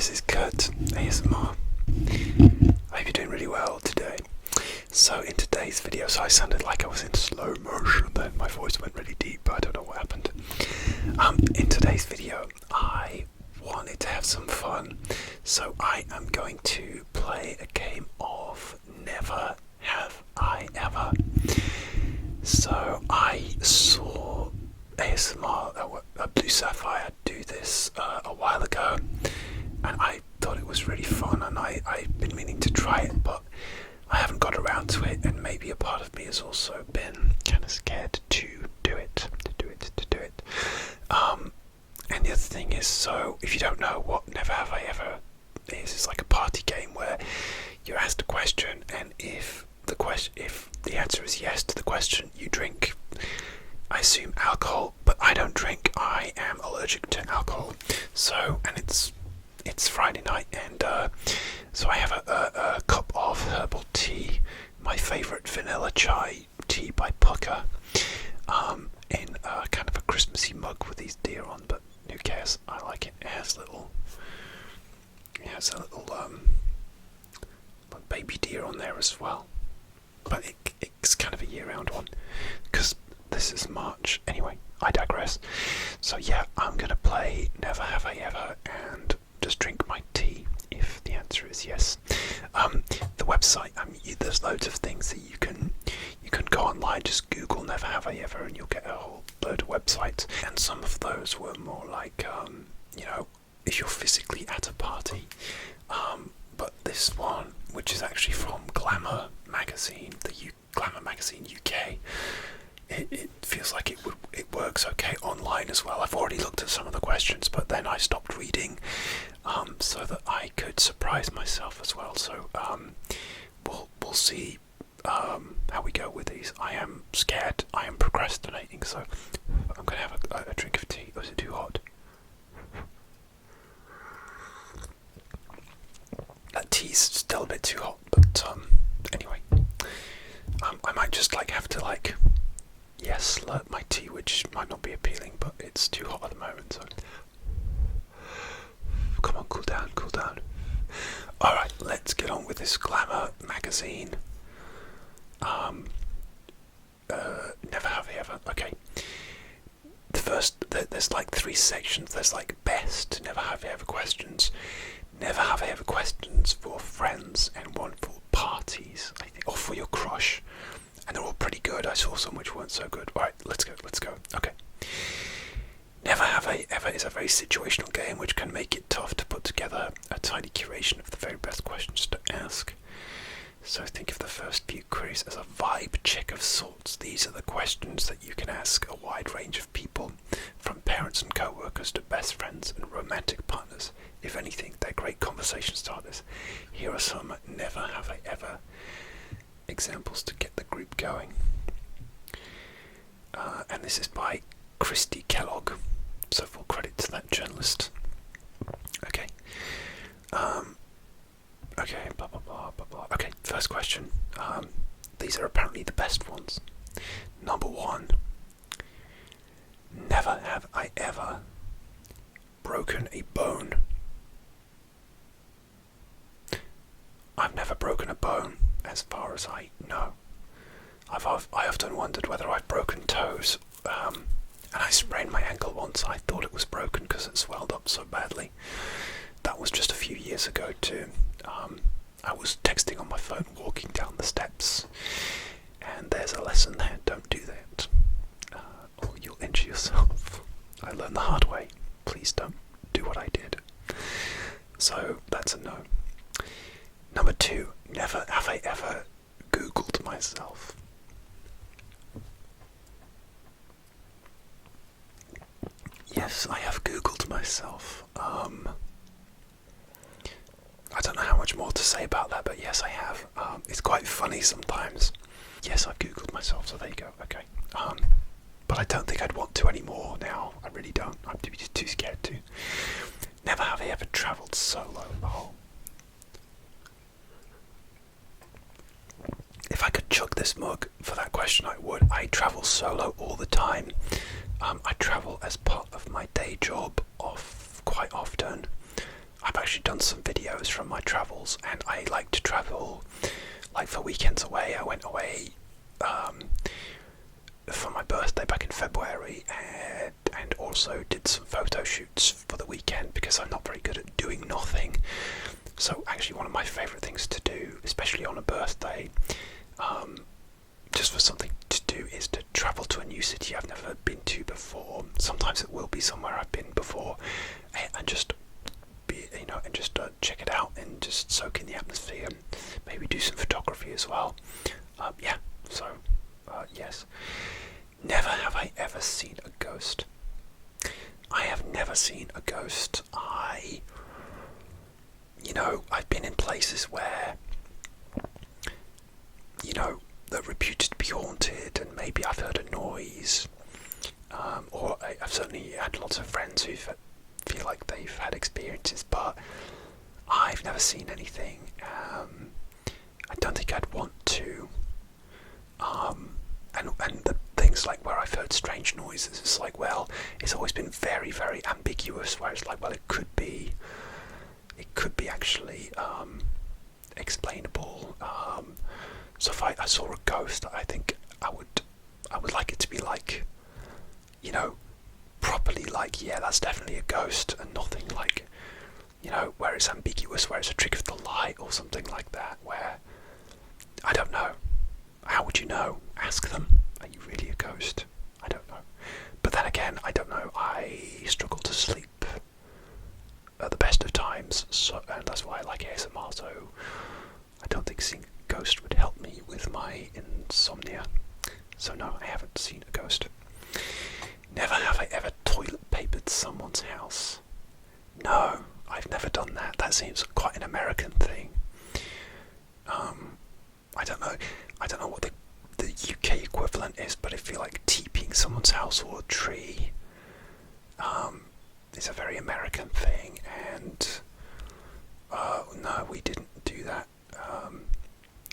this is Kurt ASMR. I hope you're doing really well today. So in today's video, I sounded like I was in slow motion, then my voice went really deep, I don't know what happened. In today's video, I wanted to have some fun, so I am going to play a game of Never Have I Ever. So I saw ASMR, Blue Sapphire, do this a while ago, and I thought it was really fun, and I've been meaning to try it, but I haven't got around to it, and maybe a part of me has also been kind of scared to do it. And the other thing is, so if you don't know what Never Have I Ever is, it's like a party game where you're asked a question, and if the answer is yes to the question, you drink, I assume, alcohol, but I don't drink. I am allergic to alcohol. So, and it's Friday night, and so I have a cup of herbal tea, my favourite vanilla chai tea by Pukka, in kind of a Christmassy mug with these deer on, but who cares? I like it. It has a little baby deer on there as well, but it's kind of a year-round one because this is March. Anyway, I digress. So yeah, I'm gonna play Never Have I Ever and just drink my tea if the answer is yes. The website, there's loads of things that you can go online, just Google Never Have I Ever and you'll get a whole load of websites, and some of those were more like if you're physically at a party, but this one, which is actually from Glamour Magazine, Glamour Magazine UK, it feels like it works okay online as well. I've already looked at some of the questions, but then I stopped reading so that I could surprise myself as well. So we'll see how we go with these. I am scared. I am procrastinating, so I'm going to have a drink of tea. Oh, is it too hot? That tea's still a bit too hot, but anyway, I might just have to slurp my tea, which might not be appealing, but it's too hot at the moment, so come on, cool down. Alright, let's get on with this Glamour Magazine. Never Have I Ever. Okay. The first, there's three sections. There's best Never Have I Ever questions, Never Have I Ever questions for friends, and one for parties, I think, or for your crush. And they're all pretty good. I saw some which weren't so good. Alright, let's go. Okay. Never Have I Ever is a very situational game which can make it tough to put together a tidy curation of the very best questions to ask. So think of the first few queries as a vibe check of sorts. These are the questions that you can ask a wide range of people, from parents and co-workers to best friends and romantic partners. If anything, they're great conversation starters. Here are some Never Have I Ever examples to get the group going. And this is by Christy Kellogg, so full credit to that journalist. Okay. Okay, blah blah blah blah blah. Okay, first question. These are apparently the best ones. Number 1. Never have I ever broken a bone. I've never broken a bone, as far as I know. I often wondered whether I've broken toes, and I sprained my ankle once. I thought it was broken because it swelled up so badly. That was just a few years ago too. I was texting on my phone walking down the steps, and there's a lesson there: don't do that, or you'll injure yourself. I learned the hard way. Please don't do what I did. So that's a no. Number 2, never have I ever Googled myself. Yes, I have Googled myself. I don't know how much more to say about that, but yes, I have. It's quite funny sometimes. Yes, I've Googled myself, so there you go. Okay. But I don't think I'd want to anymore now. I really don't. I'm too scared to. Never have I ever travelled solo. Oh. If I could chug this mug for that question, I would. I travel solo all the time. I travel as part of my day job quite often. I've actually actually done some videos from my travels, and I like to travel, like for weekends away. I went away for my birthday back in February, and also did some photo shoots for the weekend because I'm not very good at doing nothing. So actually one of my favourite things to do, especially on a birthday, just for something to do, is to travel to a new city I've never been to before. Sometimes it will be somewhere I've been before, and just be, and just check it out and just soak in the atmosphere and maybe do some photography as well. Yes. Never have I ever seen a ghost. I have never seen a ghost. I've been in places where, they're reputed to be haunted, and maybe I've heard a noise, or I've certainly had lots of friends who feel like they've had experiences, but I've never seen anything. I don't think I'd want to. And the things like where I've heard strange noises, it's like, well, it's always been very, very ambiguous, where it's like, well, it could be actually explainable. So if I saw a ghost, I think I would like it to be like, properly like, yeah, that's definitely a ghost, and nothing like, where it's ambiguous, where it's a trick of the light or something like that, where, I don't know. How would you know? Ask them. Are you really a ghost? I don't know. But then again, I don't know. I struggle to sleep at the best of times, and that's why I like ASMR, so I don't think seeing a ghost would help me with my insomnia. So no, I haven't seen a ghost. Never have I ever toilet papered someone's house. No, I've never done that. That seems quite an American thing. I don't know what the UK equivalent is, but I feel like TPing someone's house or a tree is a very American thing, and no, we didn't do that.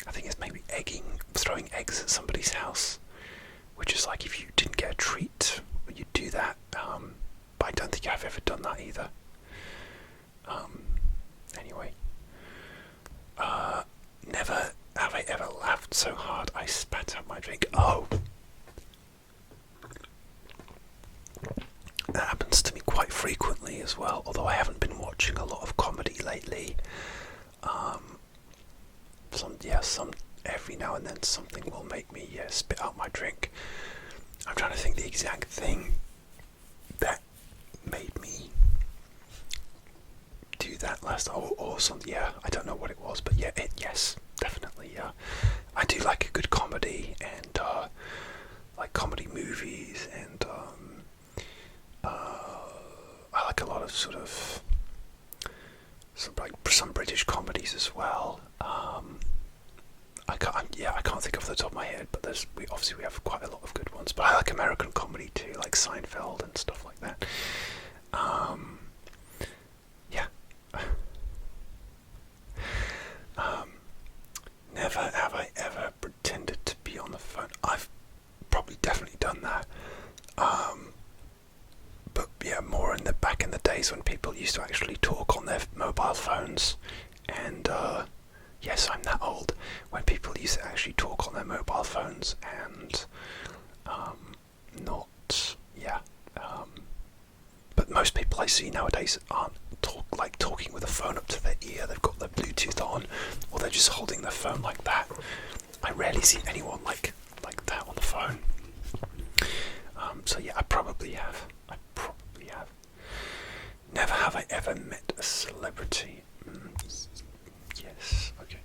I think it's maybe throwing eggs at somebody's house, which is like if you didn't get a treat, you'd do that. But I don't think I've ever done that either. Anyway, never have I ever laughed so hard I spat out my drink. Oh, that happens to me quite frequently as well, although I haven't been watching a lot of comedy lately. Some every now and then something will make me spit out my drink. I'm trying to think the exact thing that made me do that last, or something. Yeah, I don't know what it was, but yes, definitely. Yeah, I do like a good comedy, and like comedy movies, and I like a lot of sort of some British comedies as well. I can't think off the top of my head, but we have quite a lot of good ones. But I like American comedy too, like Seinfeld and stuff like that. Never have I ever pretended to be on the phone. I've probably definitely done that. But yeah, more back in the days when people used to actually talk on their mobile phones, and yes, I'm that old. When people used to actually talk on their mobile phones, and but most people I see nowadays aren't talking with a phone up to their ear. They've got their Bluetooth on, or they're just holding their phone like that. I rarely see anyone like that on the phone. So yeah, I probably have. Never have I ever met a celebrity. Yes, okay.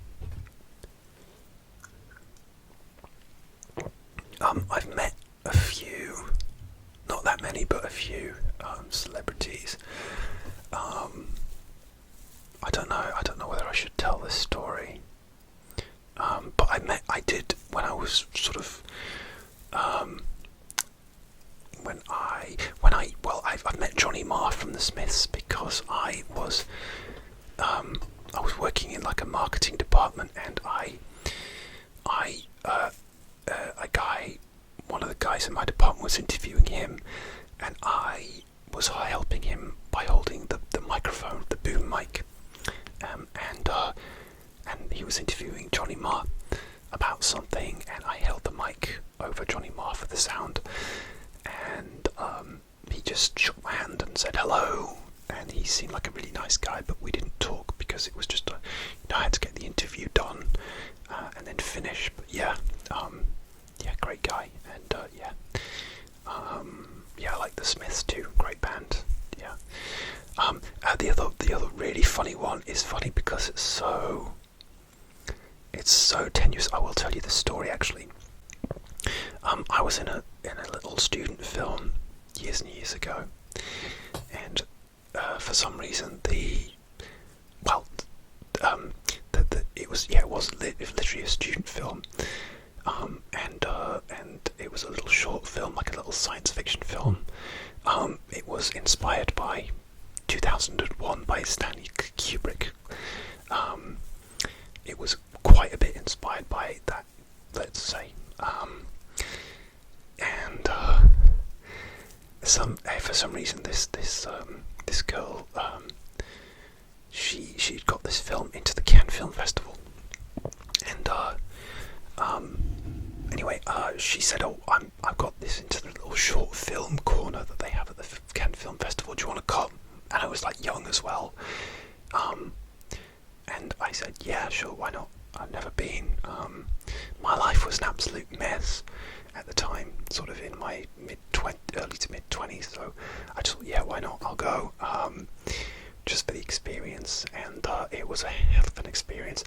I've met a few, not that many, but a few celebrities. I don't know whether I should tell this story. But I did when I was sort of, I've met Johnny Marr from the Smiths because I was working in like a marketing department, and one of the guys in my department was interviewing him, and I was helping him by holding the microphone, the boom mic, was interviewing Johnny Marr about something, and I held the mic over Johnny Marr for the sound, and he just shook my hand and said hello, and he seemed like a really nice guy, but we didn't talk because it was just I had to get the interview done and then finish. But yeah, great guy, and I like the Smiths too, great band. Yeah. The other really funny one is funny because it's so tenuous. I will tell you the story actually. I was in a little student film years and years ago, and for some reason it was literally a student film, and it was a little short film, like a little science fiction film. It was inspired by 2001 by Stanley Kubrick. It was quite a bit inspired by that, let's say. For some reason, this girl, she'd got this film into the Cannes Film Festival, and anyway, she said, "Oh, I've got this into the little short film corner that they have at the Cannes Film Festival. Do you want to come?" And I was like young as well, and I said, "Yeah, sure, why not?" I've never been. My life was an absolute mess at the time, sort of in my early to mid-20s, so I just thought, yeah, why not, I'll go, just for the experience, and it was a hell of an experience.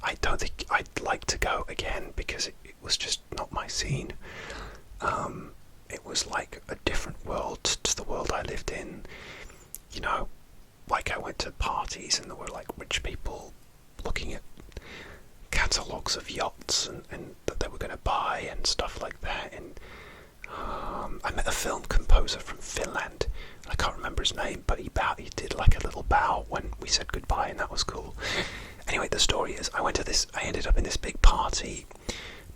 I don't think I'd like to go again, because it was just not my scene. It was like a different world to the world I lived in, like I went to parties and there were like rich people looking at catalogues of yachts and that they were going to buy and stuff like that, and I met a film composer from Finland. I can't remember his name, but he did like a little bow when we said goodbye, and that was cool. Anyway, the story is I ended up in this big party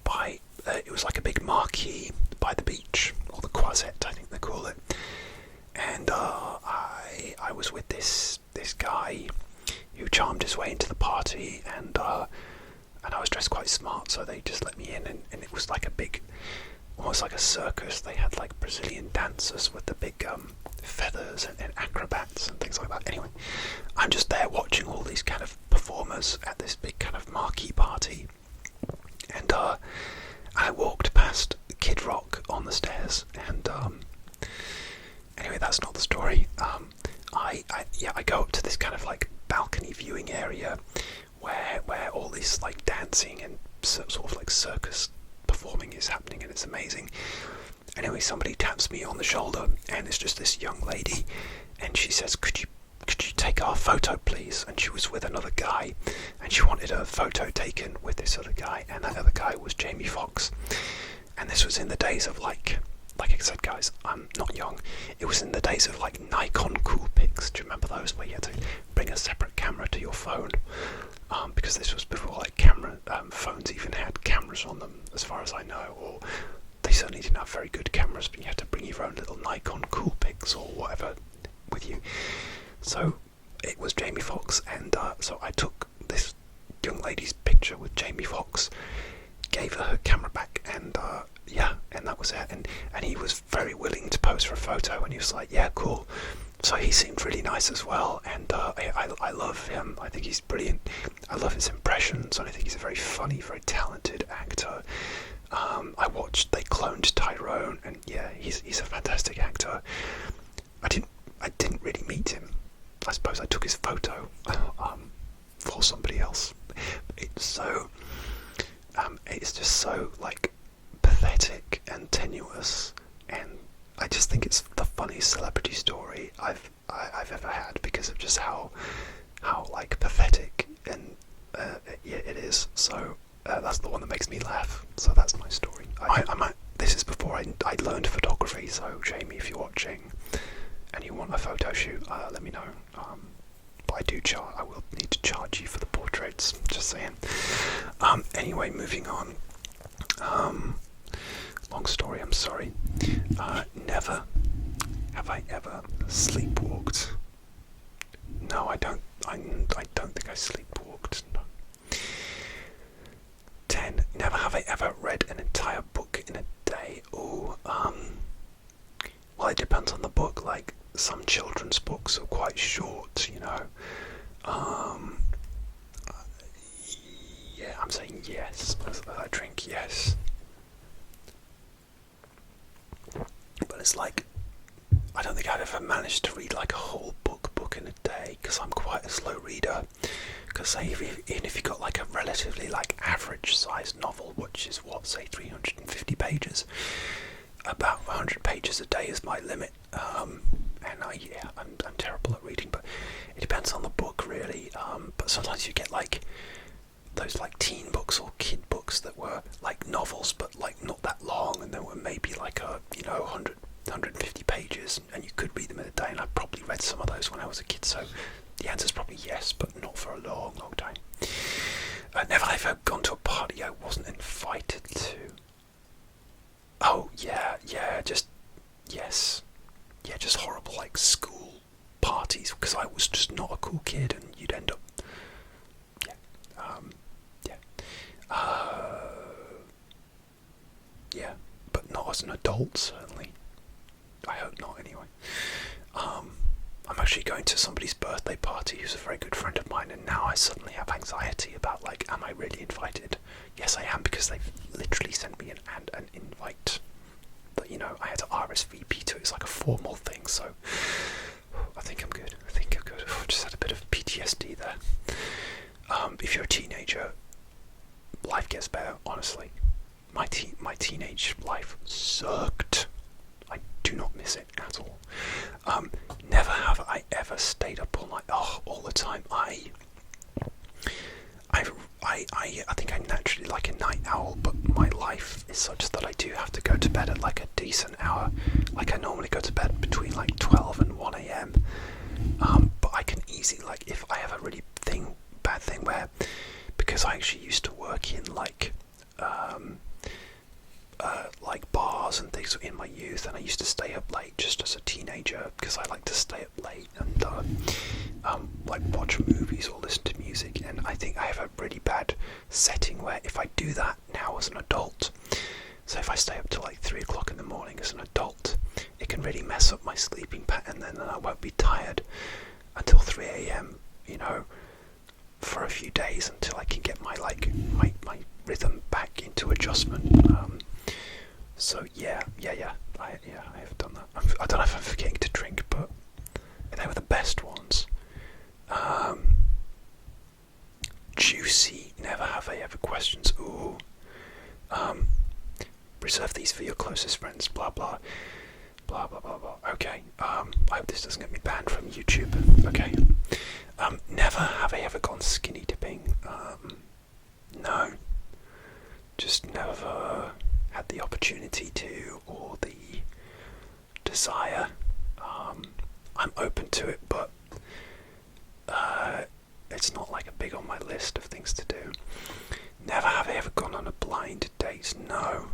by it was like a big marquee by the beach, or the Croisette I think they call it, and I was with this guy who charmed his way into the party, and I was dressed quite smart, so they just let me in, and it was like a big, almost like a circus. They had like Brazilian dancers with the big feathers and acrobats and things like that. Anyway, I'm just there watching all these kind of performers at this big kind of marquee party, and I walked past Kid Rock on the stairs, and anyway, that's not the story. I go up to this kind of like balcony viewing area where all this like dancing and sort of like circus performing is happening, and it's amazing. Anyway, somebody taps me on the shoulder, and it's just this young lady, and she says, could you take our photo please? And she was with another guy, and she wanted a photo taken with this other guy, and that other guy was Jamie Foxx. And this was in the days of like I said, guys, I'm not young. It was in the days of like Nikon Coolpix. Do you remember those, where you had to bring a separate camera to your phone? Because this was before like phones even had cameras on them, as far as I know, or they certainly didn't have very good cameras, but you had to bring your own little Nikon Coolpix or whatever with you. So it was Jamie Foxx, and so I took this young lady's picture with Jamie Foxx, gave her camera back, and and that was it. And he was very willing to pose for a photo, and he was like, yeah, cool. So he seemed really nice as well, and I love him. I think he's brilliant. I love his impressions, and I think he's a very funny, very talented actor. They cloned Tyrone, and yeah, he's a fantastic actor. I didn't really meet him. I suppose I took his photo for somebody else. It's just so like pathetic and tenuous, and I just think it's the funniest celebrity story I've ever had, because of just how like pathetic and it is. So that's the one that makes me laugh. So that's my story. This is before I learned photography. So Jamie, if you're watching and you want a photo shoot, let me know. But I will need to charge you for the portraits. Just saying. Anyway, moving on. Long story, I'm sorry. Never have I ever sleepwalked. No, I don't think I sleepwalked. No. depends on the book. Like some children's books are quite short, you know. Yeah, I'm saying yes. As I drink, yes. But it's like, I don't think I've ever managed to read like a whole book in a day, because I'm quite a slow reader. Because say even if you've got like a relatively like average sized novel, which is what, say 350 pages, about 100 pages a day is my limit. And I'm terrible at reading, but it depends on the book really. But sometimes you get like those like teen books or kid books that were like novels, but like not that long, and they were maybe like 150 pages, and you could read them in a day. And I probably read some of those when I was a kid, so the answer is probably yes, but not for a long time. Never have I gone to a party I wasn't invited to. Oh yeah, just yes, yeah, just horrible like school parties, because I was just not a cool kid, and you'd end up, yeah, but not as an adult certainly. I hope not anyway. I'm actually going to somebody's birthday party who's a very good friend of mine, and now I suddenly have anxiety about like, am I really invited? Yes, I am, because they've literally sent me an invite. But you know, I had to RSVP to it. It's like a formal thing, so I think I'm good. I just had a bit of PTSD there. If you're a teenager, life gets better, honestly. My teenage life sucked. I do not miss it at all. Never have I ever stayed up all night. Oh, all the time. I think I'm naturally like a night owl, but my life is such that I do have to go to bed at like a decent hour. Like I normally go to bed between like 12 and 1 a.m. But I can easily, like, if I have a really bad thing where, because I actually used to work in like bars and things in my youth, and I used to stay up late just as a teenager, because I like to stay up late and like watch movies or listen to music. And I think I have a really bad setting where if I do that now as an adult, so if I stay up till like 3 o'clock in the morning as an adult, it can really mess up my sleeping pattern, and then I won't be tired until 3 a.m, you know, for a few days, until I can get my rhythm back into adjustment. So yeah, I have done that. I don't know if I'm forgetting to drink, but they were the best ones. Juicy, never have I ever questions. Ooh. Reserve these for your closest friends, blah blah. Blah blah blah blah. Okay. I hope this doesn't get me banned from YouTube. Okay. Never have I ever gone skinny dipping. No. Just never had the opportunity to, or the desire. I'm open to it, but it's not like a big on my list of things to do. Never have I ever gone on a blind date. No.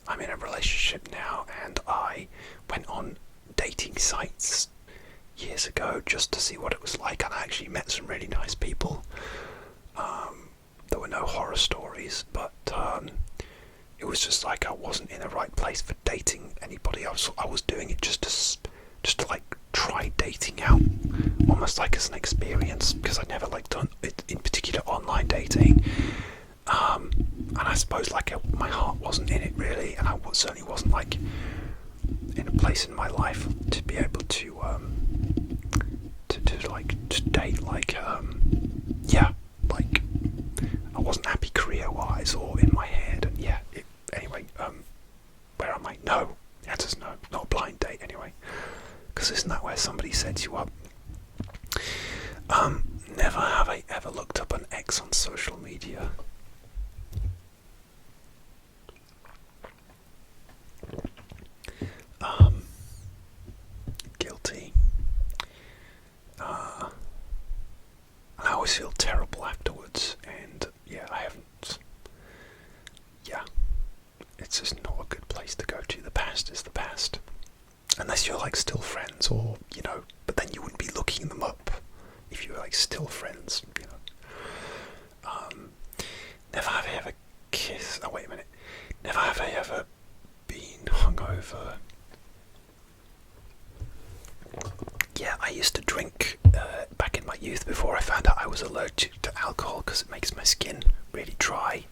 I'm in a relationship now, and I went on dating sites years ago just to see what it was like, and I actually met some really nice people. There were no horror stories, but it was just like I wasn't in the right place for dating anybody else. I was doing it just to like try dating out, almost like as an experience, because I'd never like done it, in particular online dating. And I suppose like my heart wasn't in it really, and I certainly wasn't like in a place in my life to be able to date like like I wasn't happy career wise or in my head, and anyway, where am I? No, the answer's no, not a blind date anyway, because isn't that where somebody sets you up? Never have I ever looked up an ex on social media. Guilty. And I always feel terrible afterwards, and I haven't. It's just not a good place to go to. The past is the past, unless you're like still friends, or but then you wouldn't be looking them up if you were like still friends, Never have I ever kissed. Oh wait a minute. Never have I ever hungover. Yeah, I used to drink back in my youth before I found out I was allergic to alcohol because it makes my skin really dry.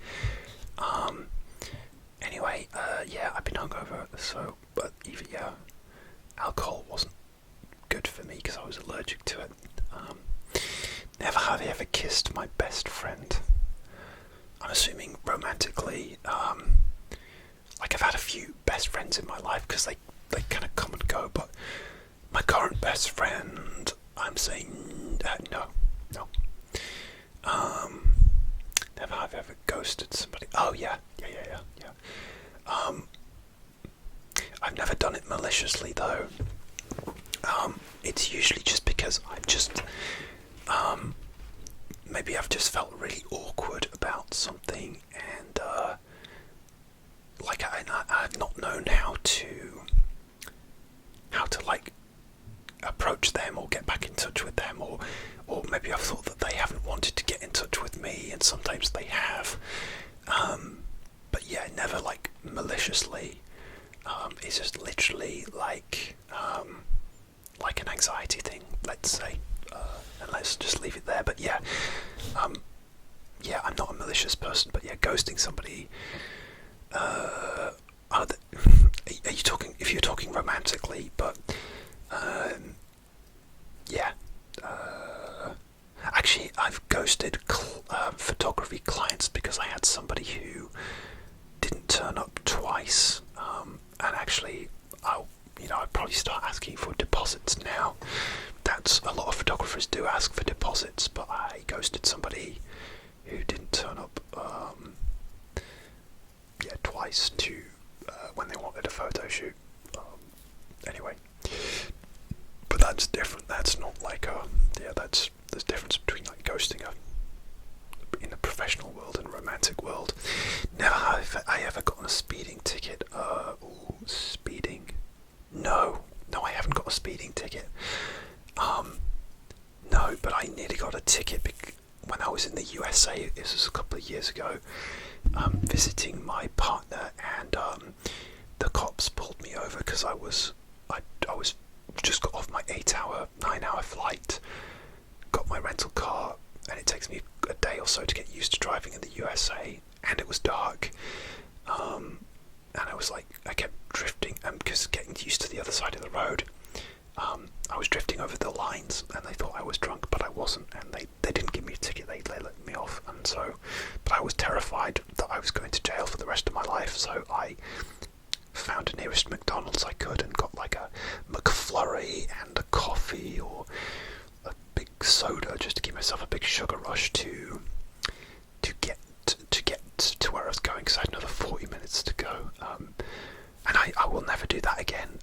Anyway, yeah, I've been hungover, so, but even, yeah, alcohol wasn't good for me because I was allergic to it. Never have I ever kissed my best friend. I'm assuming romantically. Like, I've had a few best friends in my life because they kind of come and go, but my current best friend, I'm saying no. Never have I ever ghosted somebody. Oh yeah. I've never done it maliciously though. It's usually just because maybe I've just felt really awkward about something, and like I've not known how to like approach them or get back in touch with them, or maybe I've thought that they haven't wanted to get in touch with me, and sometimes they have. But yeah, never like maliciously. It's just literally like an anxiety thing, let's say, and let's just leave it there. But yeah, yeah, I'm not a malicious person, but yeah, ghosting somebody. Are you talking? If you're talking romantically, but yeah. Actually, I've ghosted photography clients because I had somebody who didn't turn up twice, and actually, I'd probably start asking for deposits now. That's a lot of photographers do ask for deposits, but I ghosted somebody who didn't turn up, twice to when they wanted a photo shoot. Anyway, but that's different. That's not like there's difference between like ghosting in the professional world and romantic world. Never have I ever gotten a speeding ticket. Speeding? No, I haven't got a speeding ticket. No, but I nearly got a ticket when I was in the USA. This was a couple of years ago, visiting my partner, and the cops pulled me over because I was just got off my 9-hour flight, got my rental car, and it takes me a day or so to get used to driving in the USA, and it was dark, and I was like, I kept drifting, because getting used to the other side of the road, I was drifting over the lines, and they thought I was drunk, but I wasn't, and they didn't give me a ticket, they let me off, and so, but I was terrified that I was going to jail for the rest of my life, so I found the nearest McDonald's I could and got like a McFlurry and a coffee or a big soda just to give myself a big sugar rush to get to where I was going, because I had another 40 minutes to go, and I will never do that again,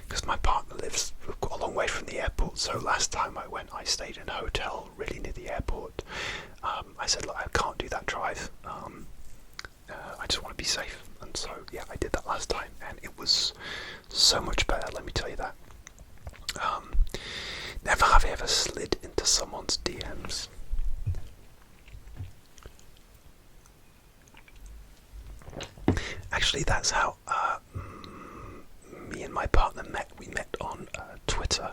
because my partner lives a long way from the airport. So last time I went, I stayed in a hotel really near the airport. I said, look, I can't do that drive. I just want to be safe. And so, yeah, I did that last time, and it was so much better, let me tell you that. Never have I ever slid into someone's DMs. Actually, that's how me and my partner met. We met on Twitter.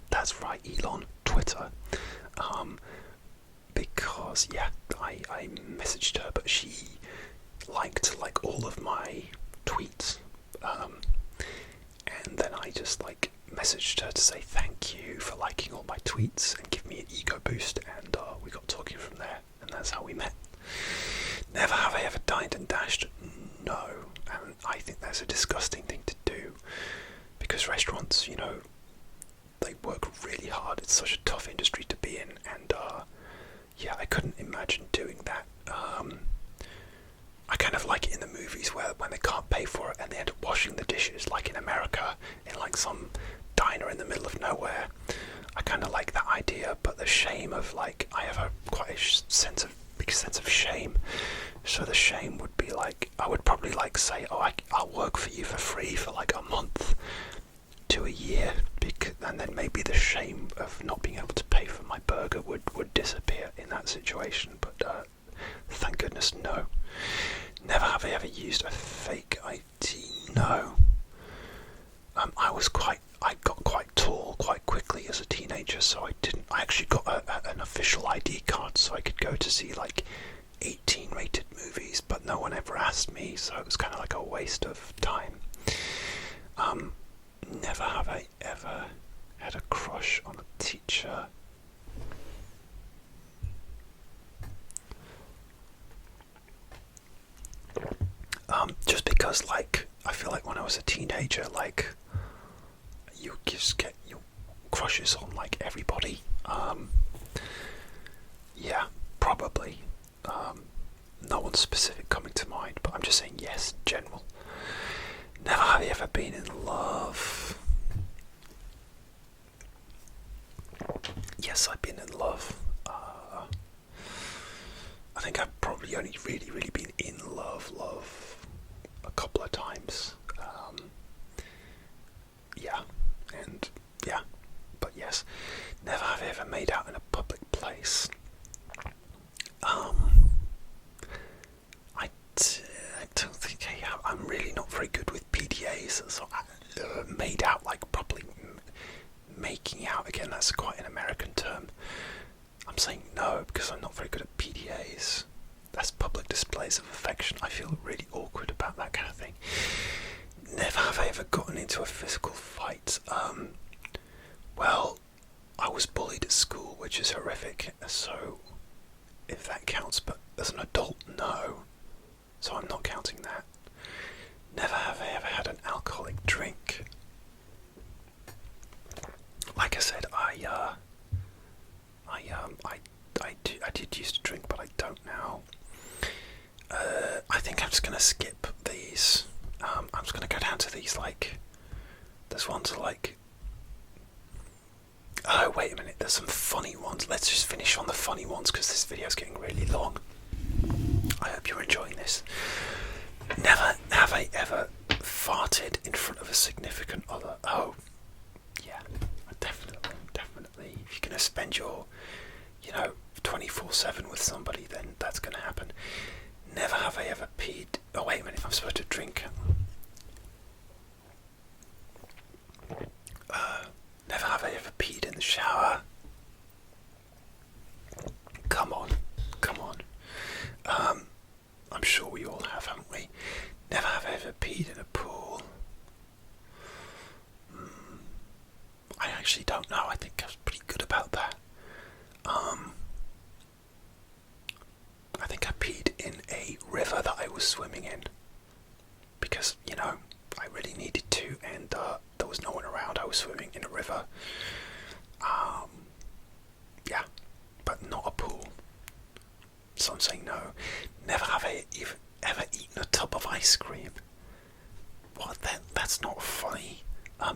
That's right, Elon, Twitter. Because, yeah, I messaged her, but she liked like all of my tweets, and then I just like messaged her to say thank you for liking all my tweets and give me an ego boost, and we got talking from there, and that's how we met. Never have I ever dined and dashed. No, and I think that's a disgusting thing to do, because restaurants, they work really hard. It's such a tough industry to be in, and yeah, I couldn't imagine doing that. I kind of like it in the movies when they can't pay for it and they end up washing the dishes, like in America, in like some diner in the middle of nowhere. I kind of like that idea, but the shame of like, I have quite a big sense of shame. So the shame would be like, I would probably like say, I'll work for you for free for like a month to a year, and then maybe the shame of not being able to pay for my burger would disappear in that situation. But thank goodness, no. Never have I ever used a fake ID. No, I got quite tall quite quickly as a teenager, so I actually got an official ID card so I could go to see like 18 rated movies, but no one ever asked me, so it was kind of like a waste of time. Never have I ever had a crush on a teacher. Just because, like, I feel like when I was a teenager, like, you just get your crushes on, like, everybody. Yeah, probably. No one specific coming to mind, but I'm just saying yes, general. Never have you ever been in love? Yes, I've been in love. I think I've probably only really been in love a couple of times. But yes, never have I ever made out in a public place. I don't think I have. I'm really not very good with PDAs, so I made out, like, properly making out. Again, that's quite an American term. I'm saying no because I'm not very good at PDAs. That's public displays of affection. I feel really awkward about that kind of thing. Never have I ever gotten into a physical fight. Well, I was bullied at school, which is horrific, so if that counts, but as an adult, no. So I'm not counting that. Never have I ever had an alcoholic drink. Like I said, I did used to drink, but I don't now. I think I'm just gonna skip these. I'm just gonna go down to these, like, there's ones like, oh wait a minute, there's some funny ones. Let's just finish on the funny ones because this video's getting really long. I hope you're enjoying this. Never have I ever farted in front of a significant other. Oh, yeah, definitely. If you're gonna spend your, 24/7 with somebody, then that's gonna happen. Never have I ever peed. Oh wait a minute, I'm supposed to drink. Never have I ever peed in the shower. Come on. I'm sure we all have, haven't we? Never have I ever peed in a pool. I actually don't know. I think I was pretty good about that. I think I peed in a river that I was swimming in because, I really needed to, and there was no one around. I was swimming in a river. Yeah, but not a pool. So I'm saying no. Never have I ever eaten a tub of ice cream. What? That's not funny.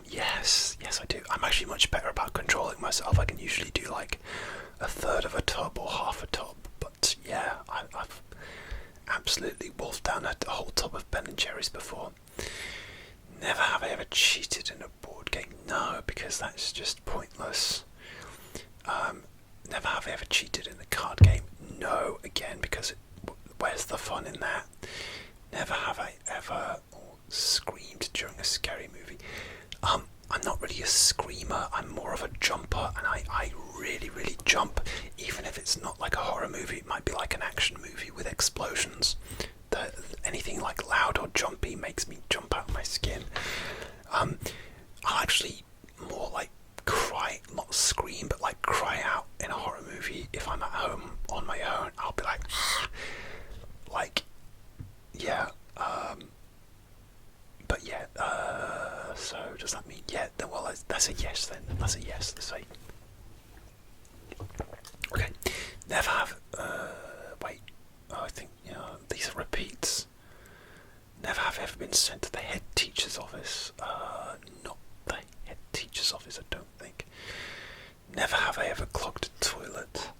Yes, I do. I'm actually much better about controlling myself. I can usually do like a third of a tub or half a tub. But yeah, I've absolutely wolfed down a whole tub of Ben and Jerry's before. Never have I ever cheated in a board game. No, because that's just pointless. Never have I ever cheated in a card game. No, again, because where's the fun in that? Never have I ever screamed during a scary movie. I'm not really a screamer. I'm more of a jumper, and I really jump, even if it's not like a horror movie. It might be like an action movie with explosions. Anything like loud or jumpy makes me jump out of my skin. I'll actually more like cry, not scream, but like cry out in a horror movie. If I'm at home on my own, I'll be like, yeah. But yeah. So does that mean yeah? Well, that's a yes then. That's a yes. Let's say. Okay. Never have. Wait. Oh, I think these are repeats. Never have ever been sent to the head teacher's office. Not the head teacher's office, I don't think. Never have I ever clogged a toilet.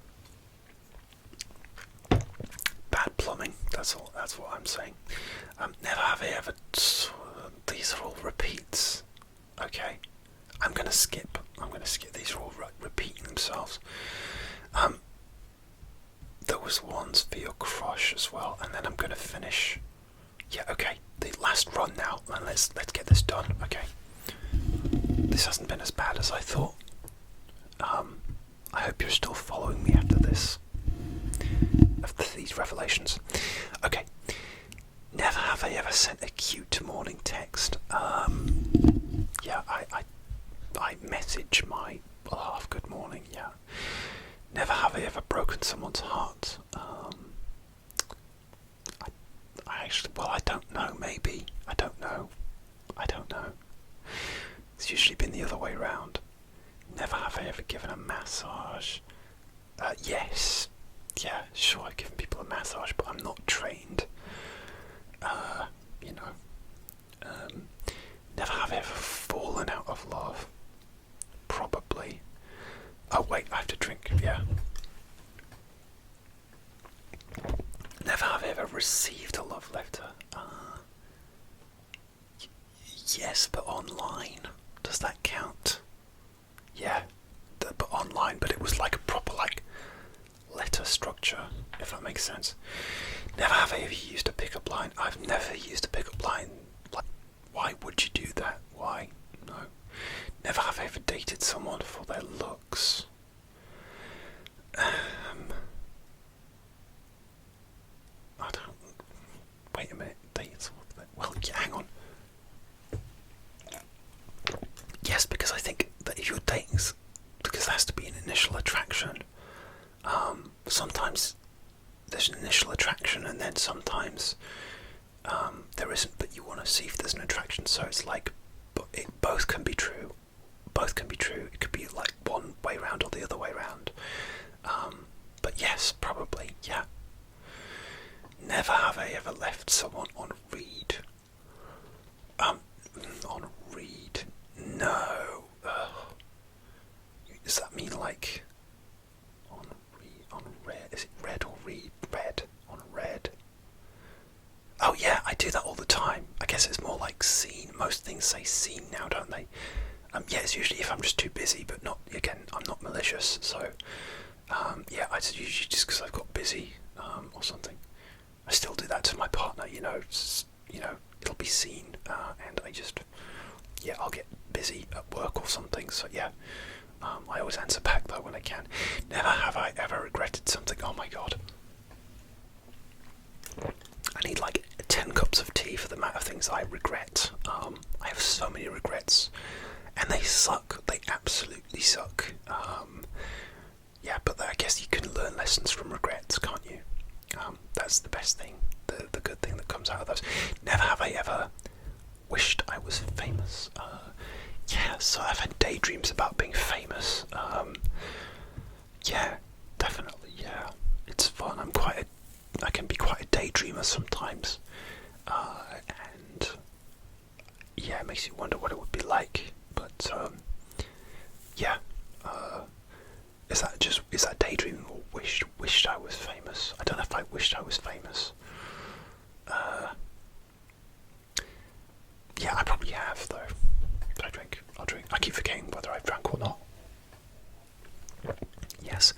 Bad plumbing. That's all. That's what I'm saying. Never have I ever. These are all repeats. Okay. I'm gonna skip. These are all repeating themselves. There was ones for your crush as well, and then I'm gonna finish. Yeah, okay. The last run now, and let's get this done. Okay. this hasn't been as bad as I thought. I hope you're still following me after this, after these revelations. Okay, never have I ever sent a cute morning text. Yeah, I message my other half good morning. Yeah, never have I ever broken someone's heart. I actually, well, I don't know. Maybe I don't know. It's usually been the other way round. Never have I ever given a massage. Yes. Yeah, sure, I've given people a massage, but I'm not trained. You know. Never have I ever fallen out of love. Probably. Oh, wait, I have to drink, yeah. Never have I ever received a love letter. Yes, but online. Does that count? Yeah, but online, but it was like a proper, like, letter structure, if that makes sense. Never have I ever used a pickup line. I've never used a pickup line. Like, why would you do that? Why? No. Never have I ever dated someone for their looks. I don't. Wait a minute. Dated someone for their. Well, yeah, hang on. Yes, because I think that if you're dating, because there has to be an initial attraction. Sometimes there's an initial attraction, and then sometimes there isn't. But you want to see if there's an attraction. So it's like, both can be true. Both can be true. It could be like one way round or the other way round. But yes, probably, yeah. Never have I ever left someone on read. On read. No. Does that mean like on red? Is it red or read? Red on red. Oh yeah, I do that all the time. I guess it's more like seen. Most things say seen now, don't they? Yeah, it's usually if I'm just too busy, but not. Again, I'm not malicious, so yeah, I usually just because I've got busy or something. I still do that to my partner. You know, it'll be seen, and I just. Yeah, I'll get busy at work or something, so yeah. I always answer back though when I can. Never have I ever regretted something. Oh my god. I need like 10 cups of tea for the amount of things I regret. I have so many regrets. And they suck. They absolutely suck. Yeah, but I guess you can learn lessons from regrets, can't you? That's the best thing. The good thing that comes out of those. Never have I ever wished I was famous. Yeah, so I've had daydreams about being famous. Yeah, definitely, yeah. It's fun. I can be quite a daydreamer sometimes. And yeah, it makes you wonder what it would be like. But yeah. Is that daydreaming or wished I was famous? I don't know if I wished I was famous. Yeah, I probably have though. I'll drink. I keep forgetting whether I've drank or not. Yes.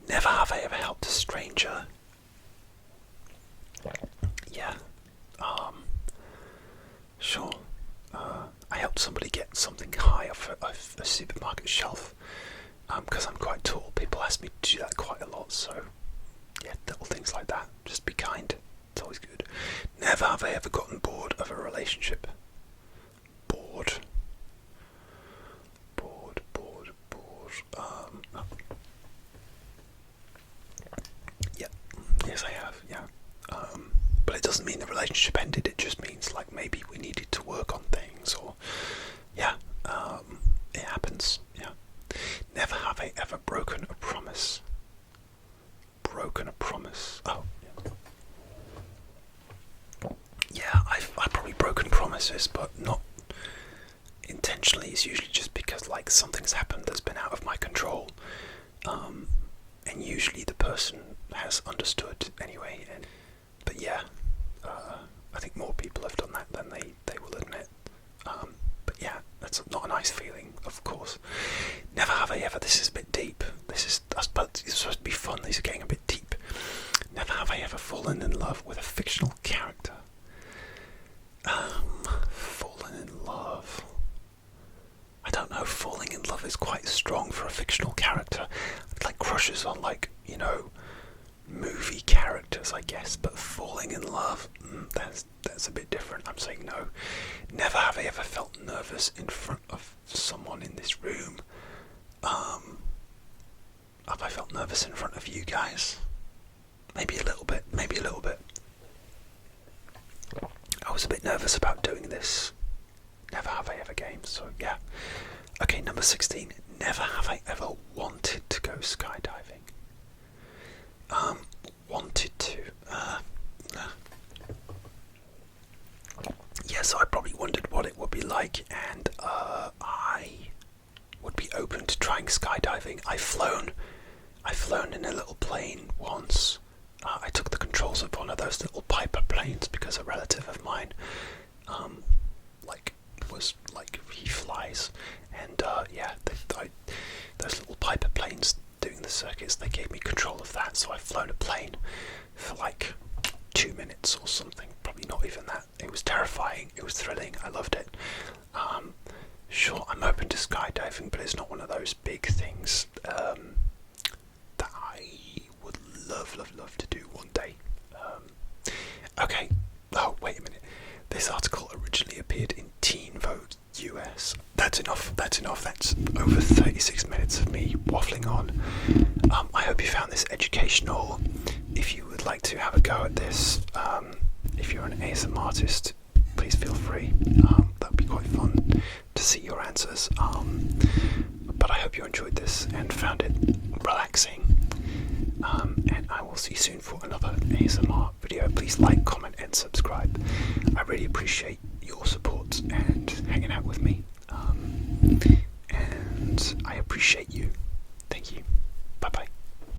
Never have I ever helped a stranger. Yeah. Sure. I helped somebody get something high off a supermarket shelf. Because I'm quite tall. People ask me to do that quite a lot, so yeah, little things like that. Just be kind. It's always good. Never have I ever gotten bored of a relationship. Bored. Yeah. Yes, I have. Yeah. But it doesn't mean the relationship ended. It just means like maybe we needed to work on things, or yeah. It happens. Yeah. Never have I ever broken a promise. Oh. Yeah, I've probably broken promises, but not intentionally. It's usually just because like something's happened that's been out of my control, and usually the person has understood anyway. But yeah, I think more people have done that than they will admit. But yeah, that's not a nice feeling, of course. Never have I ever. This is a bit deep. It's supposed to be fun. These are getting a bit deep. Never have I ever fallen in love with a fictional character. Fallen in love. I don't know. love is quite strong for a fictional character. Like crushes on, like, you know, movie characters, I guess, but falling in love, that's a bit different. I'm saying no. Never have I ever felt nervous in front of someone in this room. Have I felt nervous in front of you guys? Maybe a little bit, maybe a little bit. I was a bit nervous about doing this Never Have I Ever game, so yeah. Okay, number 16. Never have I ever wanted to go skydiving. Wanted to. Yeah, so I probably wondered what it would be like, and I would be open to trying skydiving. I've flown in a little plane once. I took the controls of one of those little Piper planes because a relative of mine, he flies, and yeah, those little Piper planes doing the circuits, they gave me control of that, so I've flown a plane for like 2 minutes or something, probably not even that. It was terrifying, it was thrilling, I loved it. Sure, I'm open to skydiving, but it's not one of those big things that I would love to do one day. Okay, oh wait a minute, this article originally appeared in Teen Vogue US. That's enough, that's over 36 minutes of me waffling on. I hope you found this educational. If you would like to have a go at this, if you're an ASMR artist, please feel free. That would be quite fun to see your answers. But I hope you enjoyed this and found it relaxing. And I will see you soon for another ASMR video. Please like, comment and subscribe. I really appreciate your support and hanging out with me. And I appreciate